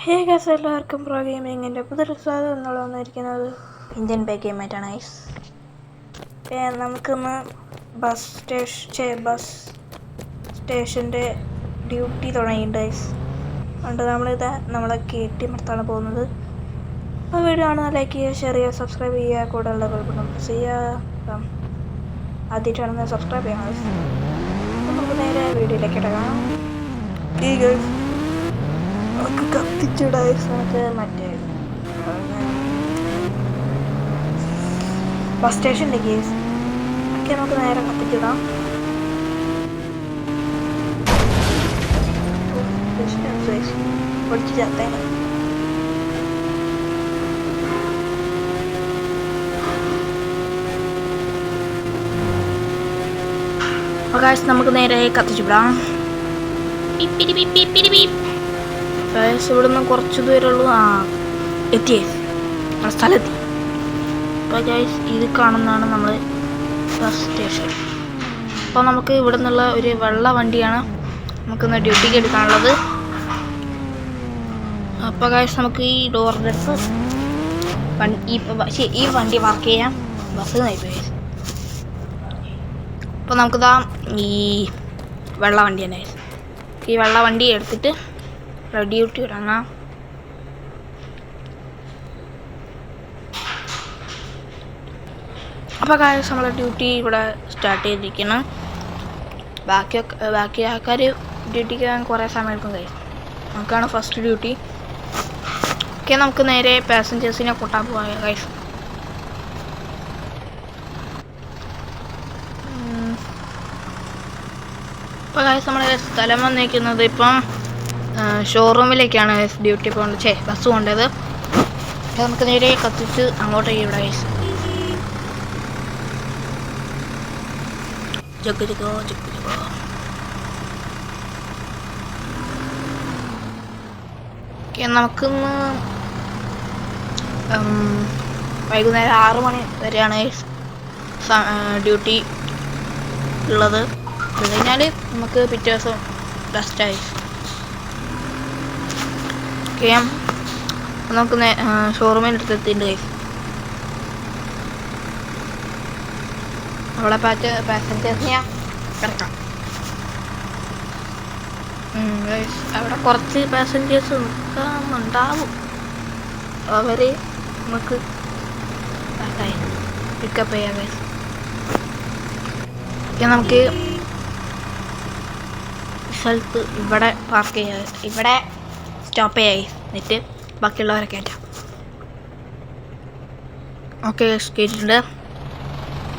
Hey guys, എല്ലാവർക്കും pro ഗെയിമിങ്ങിൻ്റെ പുതിയൊരു സ്വാഗതം എന്നുള്ള വന്നിരിക്കുന്നത് ഇന്ത്യൻ ബൈക്ക് ഗെയിമായിട്ടാണ് ഗൈസ്. നമുക്കിന്ന് ബസ് സ്റ്റേഷൻ്റെ ഡ്യൂട്ടി തുടങ്ങിയിട്ടുണ്ട് ഗൈസ്. അതുകൊണ്ട് നമ്മളെ KTM എടുത്താണ് പോകുന്നത്. അപ്പോൾ വീഡിയോ ആണ് ലൈക്ക് ചെയ്യുക, ഷെയർ ചെയ്യുക, സബ്സ്ക്രൈബ് ചെയ്യുക, കൂടെ ഉള്ള ബെൽ ബട്ടൺ പ്രസ് ചെയ്യുക. ആദ്യമായിട്ടാണെന്ന് സബ്സ്ക്രൈബ് ചെയ്യാം ഗൈസ്. അപ്പോൾ നമുക്ക് നേരെ വീഡിയോയിലേക്ക് ഇടക്കാം. നമുക്ക് കത്തിച്ചിടാം നമുക്ക് മറ്റേ ബസ് സ്റ്റേഷൻ്റെ കേസ് ഒക്കെ നമുക്ക് നേരെ കത്തിച്ചിടാം. പൊടിച്ച് ചേർത്തേനെ നമുക്ക് നേരെ കത്തിച്ചിടാം. ഇവിടുന്ന് കുറച്ച് ദൂരമുള്ളൂ. എത്തിയേ സ്ഥലത്തി. അപ്പോൾ ഗൈസ്, ഇത് കാണുന്നതാണ് നമ്മൾ ബസ് സ്റ്റേഷൻ. അപ്പോൾ നമുക്ക് ഇവിടെ നിന്നുള്ള ഒരു വെള്ള വണ്ടിയാണ് നമുക്കിന്ന് ഡ്യൂട്ടിക്ക് എടുക്കാനുള്ളത്. അപ്പോൾ ഗൈസ്, നമുക്ക് ഈ ഡോറിൻ്റെ അടുത്ത് ഈ വണ്ടി വർക്ക് ചെയ്യാം. ബസ് നയിപ്പോയി. അപ്പോൾ നമുക്കിതാ ഈ വെള്ള വണ്ടി തന്നെ ഗൈസ്. ഈ വെള്ള വണ്ടി എടുത്തിട്ട് ഡ്യൂട്ടി ഇറങ്ങാം. അപ്പോൾ കാര്യം നമ്മളെ ഡ്യൂട്ടി ഇവിടെ സ്റ്റാർട്ട് ചെയ്തിരിക്കണം. ബാക്കി ആൾക്കാർ ഡ്യൂട്ടിക്ക് കുറേ സമയം എടുക്കും കഴിയും. നമുക്കാണ് ഫസ്റ്റ് ഡ്യൂട്ടി. ഓക്കെ, നമുക്ക് നേരെ പാസഞ്ചേഴ്സിനെ കൂട്ടാൻ പോകാം ഗൈസ്. ഇപ്പോൾ ഗൈസ്, നമ്മുടെ സ്ഥലം വന്നിരിക്കുന്നത് ഇപ്പം ഷോറൂമിലേക്കാണ് ഡ്യൂട്ടി പോകേണ്ടത്, ബസ് പോകേണ്ടത്. നമുക്ക് നേരെ കത്തിച്ച് അങ്ങോട്ടേക്ക് ഇവിടെ ഗൈസ്. നമുക്കിന്ന് വൈകുന്നേരം 6 മണി വരെയാണ് ഡ്യൂട്ടി ഉള്ളത്. അത് കഴിഞ്ഞാൽ നമുക്ക് പിറ്റേ ദിവസം റെസ്റ്റായി. ഓക്കെ, നമുക്ക് ഷോറൂമിൽ എടുത്തെത്തിയിട്ടുണ്ട് ഗൈസ്. അവിടെ പാസഞ്ചേഴ്സിനെ കിടക്കാം. അവിടെ കുറച്ച് പാസഞ്ചേഴ്സ് നിൽക്കാനുണ്ടാവും. അവർ നമുക്ക് പിക്കപ്പ് ചെയ്യാം ഗൈസ്. നമുക്ക് സ്ഥലത്ത് ഇവിടെ പാർക്ക് ചെയ്യാം, ഇവിടെ സ്റ്റോപ്പ് ചെയ്യായി എന്നിട്ട് ബാക്കിയുള്ളവരെ കയറ്റാം. ഓക്കെ, കയറ്റിട്ടുണ്ട്.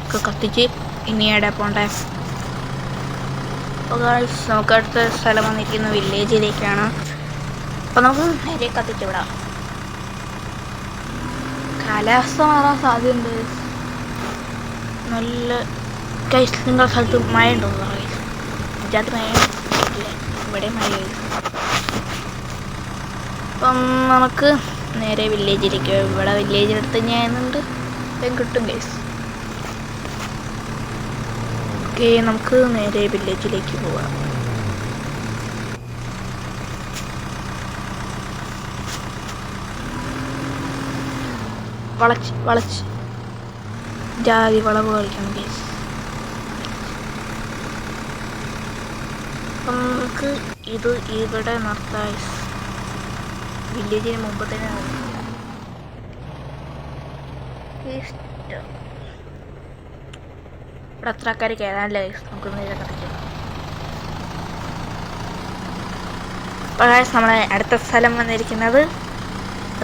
ഒക്കെ കത്തിച്ച് ഇനി എവിടെ പോകണ്ടേ? അപ്പോൾ നമുക്ക് അടുത്ത സ്ഥലം വന്നിരിക്കുന്ന വില്ലേജിലേക്കാണ്. അപ്പോൾ നമുക്ക് നേരെ കത്തിച്ച് വിടാം. കാലാവസ്ഥ മാറാൻ സാധ്യതയുണ്ട്. നല്ല നിങ്ങളുടെ സ്ഥലത്ത് മഴ ഉണ്ടോ? ഇതിനകത്ത് മഴ ഇല്ല, ഇവിടെ മഴ. അപ്പം നമുക്ക് നേരെ വില്ലേജിലേക്ക്. ഇവിടെ വില്ലേജിനടുത്ത് ഞാനുണ്ട്, കിട്ടും ഗൈസ്. ഓക്കെ, നമുക്ക് നേരെ വില്ലേജിലേക്ക് പോവാം. വളച്ച് ജാതി വളവ് കളിക്കണം ഗൈസ്. അപ്പം നമുക്ക് ഇത് ഇവിടെ നിർത്താം. വില്ലേജിന് മുമ്പ് തന്നെ ഇവിടെ അത്ര ആൾക്കാർ കയറാനല്ലേ നമുക്ക് നേരെ കത്തിക്കാം. അപ്പോൾ നമ്മളെ അടുത്ത സ്ഥലം വന്നിരിക്കുന്നത്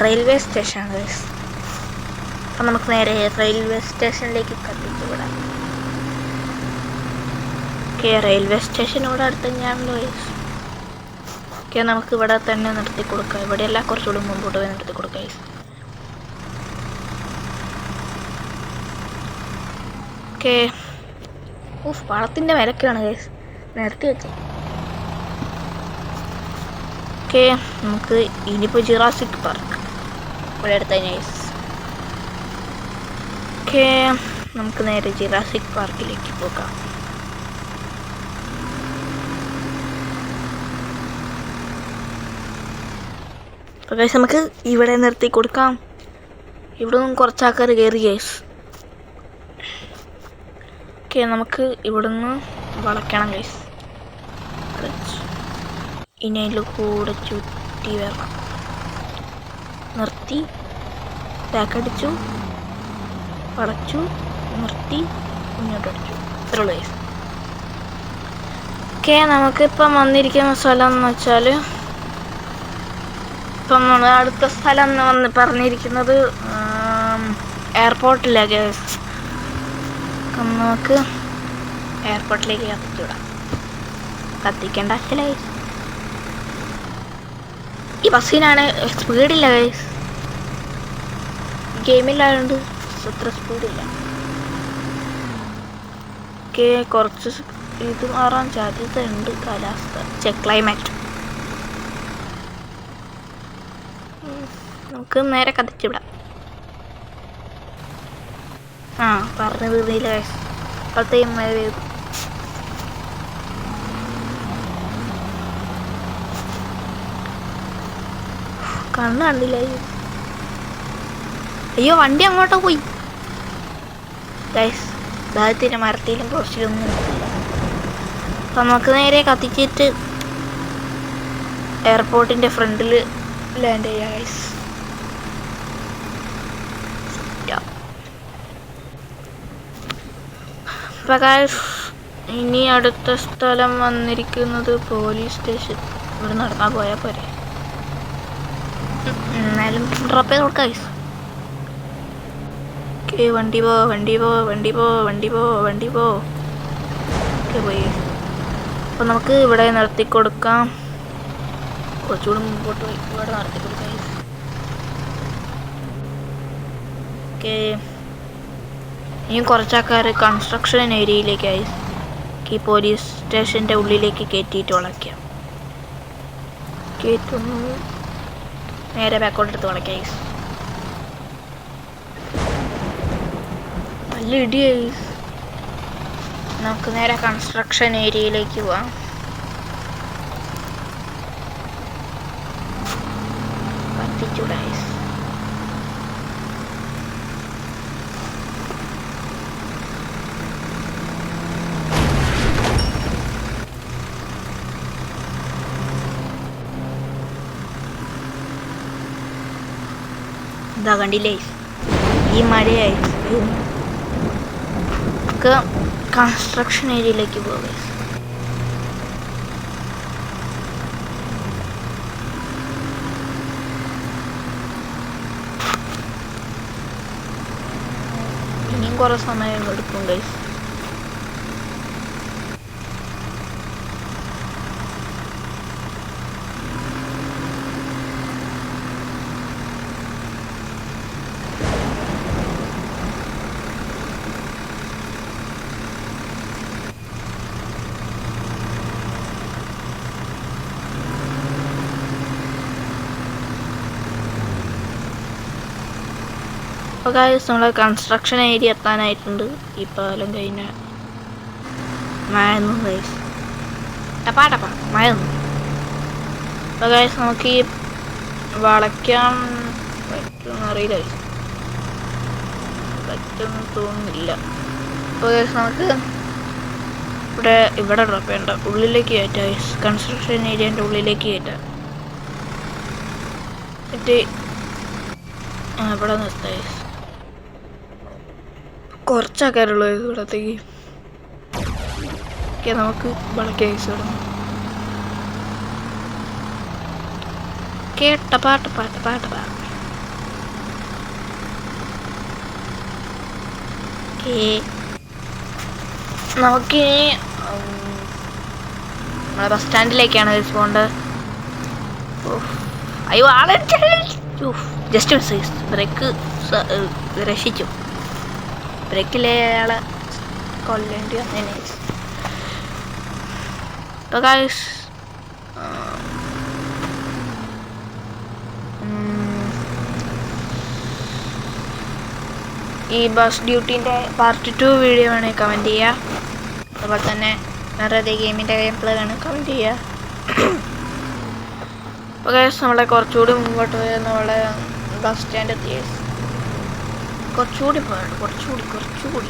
റെയിൽവേ സ്റ്റേഷനാണ് ഗൈസ്. അപ്പം നമുക്ക് നേരെ റെയിൽവേ സ്റ്റേഷനിലേക്ക് കത്തിച്ചു വിടാം. ഓക്കെ, റെയിൽവേ സ്റ്റേഷൻ ഇവിടെ അടുത്ത് തന്നെയാണല്ലോ ഗൈസ്. ഓക്കെ, നമുക്ക് ഇവിടെ തന്നെ നിർത്തി കൊടുക്കാം. ഇവിടെയല്ല, കുറച്ചുകൂടി മുമ്പോട്ട് പോയി നിർത്തി കൊടുക്കാം ഗൈസ്. ഓക്കെ, പാളത്തിൻ്റെ വിലക്കാണ് ഗൈസ് നിർത്തി വെച്ചത്. ഓക്കെ, നമുക്ക് ഇനിയിപ്പോൾ ജുറാസിക് പാർക്ക് ഇവിടെ അടുത്ത ഗൈസ്. ഓക്കെ, നമുക്ക് നേരെ ജുറാസിക് പാർക്കിലേക്ക് പോകാം. അപ്പോൾ ഗൈസ് നമുക്ക് ഇവിടെ നിർത്തി കൊടുക്കാം. ഇവിടെ നിന്നും കുറച്ച് ആൾക്കാർ കയറി ഗൈസ്. ഓക്കെ, നമുക്ക് ഇവിടെ നിന്ന് വളയ്ക്കണം ഗൈസ്. ഇനി അതിൽ കൂടെ ചുറ്റി വരണം. നിർത്തി, ബാക്കടിച്ചു, വളച്ചു, നിർത്തി, മുന്നോട്ടടിച്ചു. ഇത്രയുള്ളൂ ഗൈസ്. ഓക്കെ, നമുക്കിപ്പം വന്നിരിക്കുന്ന സ്ഥലം എന്ന് വെച്ചാൽ, ഇപ്പം നമ്മൾ അടുത്ത സ്ഥലം എന്ന് പറഞ്ഞിരിക്കുന്നത് എയർപോർട്ടിലാണ് ഗൈസ്. നമുക്ക് എയർപോർട്ടിലേക്ക് കത്തിച്ചുവിടാം. കത്തിക്കേണ്ട ആവശ്യമില്ല ഗൈസ്. ഈ ബസ്സിനാണ് സ്പീഡില്ല ഗൈസ്. ഗെയിമില്ലായതുകൊണ്ട് അത്ര സ്പീഡില്ല. ഓക്കെ, കുറച്ച് ഇത് മാറാൻ സാധ്യതയുണ്ട്. കാലാവസ്ഥ ക്ലൈമാറ്റ്. നമുക്ക് നേരെ കത്തിച്ചുവിടാം. പറഞ്ഞു തീർന്നില്ല ഗൈസ്. അപ്പോഴത്തേക്കും മഴ പെയ്തു. കണ്ണ് കണ്ടില്ല. അയ്യോ, വണ്ടി അങ്ങോട്ട് പോയി ഗൈസ്. ഭാഗത്തിന് മരത്തിലും പോസ്റ്റിലൊന്നും ഇല്ല. അപ്പം നമുക്ക് നേരെ കത്തിച്ചിട്ട് എയർപോർട്ടിൻ്റെ ഫ്രണ്ടിൽ ലാൻഡ് ചെയ്യാം ഗൈസ്. അപ്പം ഗൈസ്, ഇനി അടുത്ത സ്ഥലം വന്നിരിക്കുന്നത് പോലീസ് സ്റ്റേഷൻ. ഇവിടെ നടക്കാൻ പോയാൽ പോരെ. എന്നാലും ഡ്രോപ്പ് ചെയ്ത് കൊടുക്കാം ഗൈസ്. ഓക്കെ, വണ്ടി പോ. ഓക്കെ, പോയി. അപ്പം നമുക്ക് ഇവിടെ നിർത്തി കൊടുക്കാം. കുറച്ചുകൂടി മുമ്പോട്ട് പോയി ഇവിടെ നിർത്തി കൊടുക്കാം ഗൈസ്. ഓക്കെ, ഇനിയും കുറച്ചാൾക്കാർ കൺസ്ട്രക്ഷൻ ഏരിയയിലേക്കായി ഈ പോലീസ് സ്റ്റേഷൻ്റെ ഉള്ളിലേക്ക് കയറ്റിയിട്ട് വളയ്ക്കാം. കയറ്റുന്നു, നേരെ ബാക്കോട്ടെടുത്ത് വളയ്ക്കാം ഗൈസ്. നല്ല ഇടിയായി. നമുക്ക് നേരെ കൺസ്ട്രക്ഷൻ ഏരിയയിലേക്ക് പോവാം. കത്തിച്ചുവിടാം ഗൈസ്. ഇതാ കണ്ടില്ലേ, ഈ മഴയായി. നമുക്ക് കൺസ്ട്രക്ഷൻ ഏരിയയിലേക്ക് പോകാം. ഇനിയും കുറേ സമയം എടുക്കും ഗൈസ്. അപ്പോൾ ഗൈസ്, നമ്മൾ കൺസ്ട്രക്ഷൻ ഏരിയ എത്താനായിട്ടുണ്ട്. ഈ പാലം കഴിഞ്ഞ മഴന്നു ഗൈസ്. ടപ്പാ മഴന്നു. അപ്പോൾ ഗൈസ്, നമുക്ക് ഈ വളയ്ക്കാൻ പറ്റുമെന്ന് അറിയില്ല ഗൈസ്. പറ്റുമെന്ന് തോന്നുന്നില്ല. അപ്പോൾ ഗൈസ്, നമുക്ക് ഇവിടെ ഡ്രോപ്പ് ചെയ്യണ്ട, ഉള്ളിലേക്ക് കയറ്റാം ഗൈസ്. കൺസ്ട്രക്ഷൻ ഏരിയൻ്റെ ഉള്ളിലേക്ക് കയറ്റാം. എന്നിട്ട് ഇവിടെ നിർത്താം ഗൈസ്. കുറച്ചാൾക്കാരുള്ളൂ ഇവിടത്തേക്ക്. ഓക്കെ, നമുക്ക് വളയ്ക്കാം ഗൈസ്. ഇവിടെ കേട്ട പാട്ട്. നമുക്കിനി നമ്മളെ ബസ് സ്റ്റാൻഡിലേക്കാണ് പോകേണ്ടത്. അയ്യോ, ജസ്റ്റ് മിസ്. ബ്രേക്ക് രക്ഷിച്ചു. ബ്രേക്കിലെ അയാളെ കൊല്ലേണ്ടി വന്നേനെ. അപ്പോൾ ഗൈസ്, ഈ ബസ് ഡ്യൂട്ടീൻ്റെ പാർട്ട് 2 വീഡിയോ വേണമെങ്കിൽ കമൻറ്റ് ചെയ്യുക. അതുപോലെ തന്നെ വേറെ ഗെയിമിൻ്റെ ഗെയിം പ്ലേ വേണമെങ്കിൽ കമൻറ്റ് ചെയ്യുക. അപ്പോൾ നമ്മളെ കുറച്ചുകൂടി മുമ്പോട്ട് പോയി നമ്മളെ ബസ് സ്റ്റാൻഡ് എത്തി. കുറച്ചുകൂടി പോയുണ്ട്, കുറച്ചുകൂടി.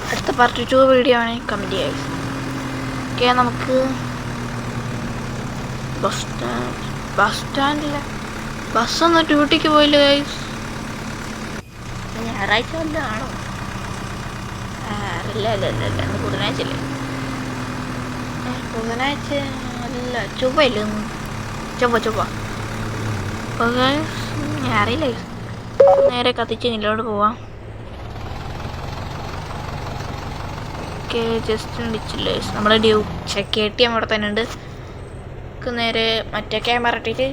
അടുത്ത പാർട്ട് 2 വീഡിയോ ആണ് കമൻറ്റ് ചെയ്യുക. ഓക്കെ, നമുക്ക് ബസ് സ്റ്റാൻഡിൽ ബസ്സൊന്നും ഡ്യൂട്ടിക്ക് പോയില്ല ഗൈസ്. ഞായറാഴ്ച വല്ലതും ആണോ? അല്ല ബുധനാഴ്ച അല്ലേ? ബുധനാഴ്ച അല്ല, ചൊവ്വയില്ലേ? ചൊവ്വ. ഞാൻ അറിയില്ല. നേരെ കത്തിച്ച് നിലോട്ട് പോവാം. ഓക്കെ, ജസ്റ്റ് ഇടിച്ചില്ലേ നമ്മുടെ KTM അവിടെ തന്നെ ഉണ്ട്. നേരെ മറ്റേ ക്യാമറ ഇട്ടിട്ട്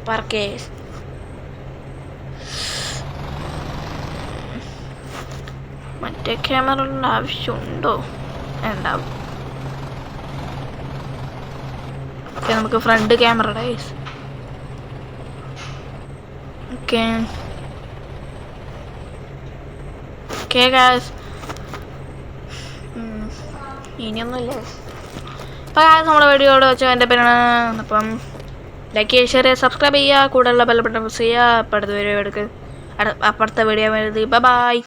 പാർക്ക് മറ്റേ ക്യാമറയുടെ ആവശ്യമുണ്ടോ? ഉണ്ടാവും. ഓക്കെ, നമുക്ക് ഫ്രണ്ട് ക്യാമറയുടെ ഓക്കെ ഗായ്സ്, ഇനിയൊന്നുമില്ല. അപ്പോൾ നമ്മുടെ വീഡിയോയോട് വെച്ചാൽ എൻ്റെ പേരാണ്. അപ്പം ലൈക്ക് ചെയ്യുക, ഷെയർ ചെയ്യുക, സബ്സ്ക്രൈബ് ചെയ്യുക, കൂടെയുള്ള ബെൽ ബട്ടൺ പ്രസ് ചെയ്യുക. അടുത്ത വീഡിയോ എടുക്കുക. അപ്പുറത്തെ വീഡിയോ വരുന്നത്. ബൈ.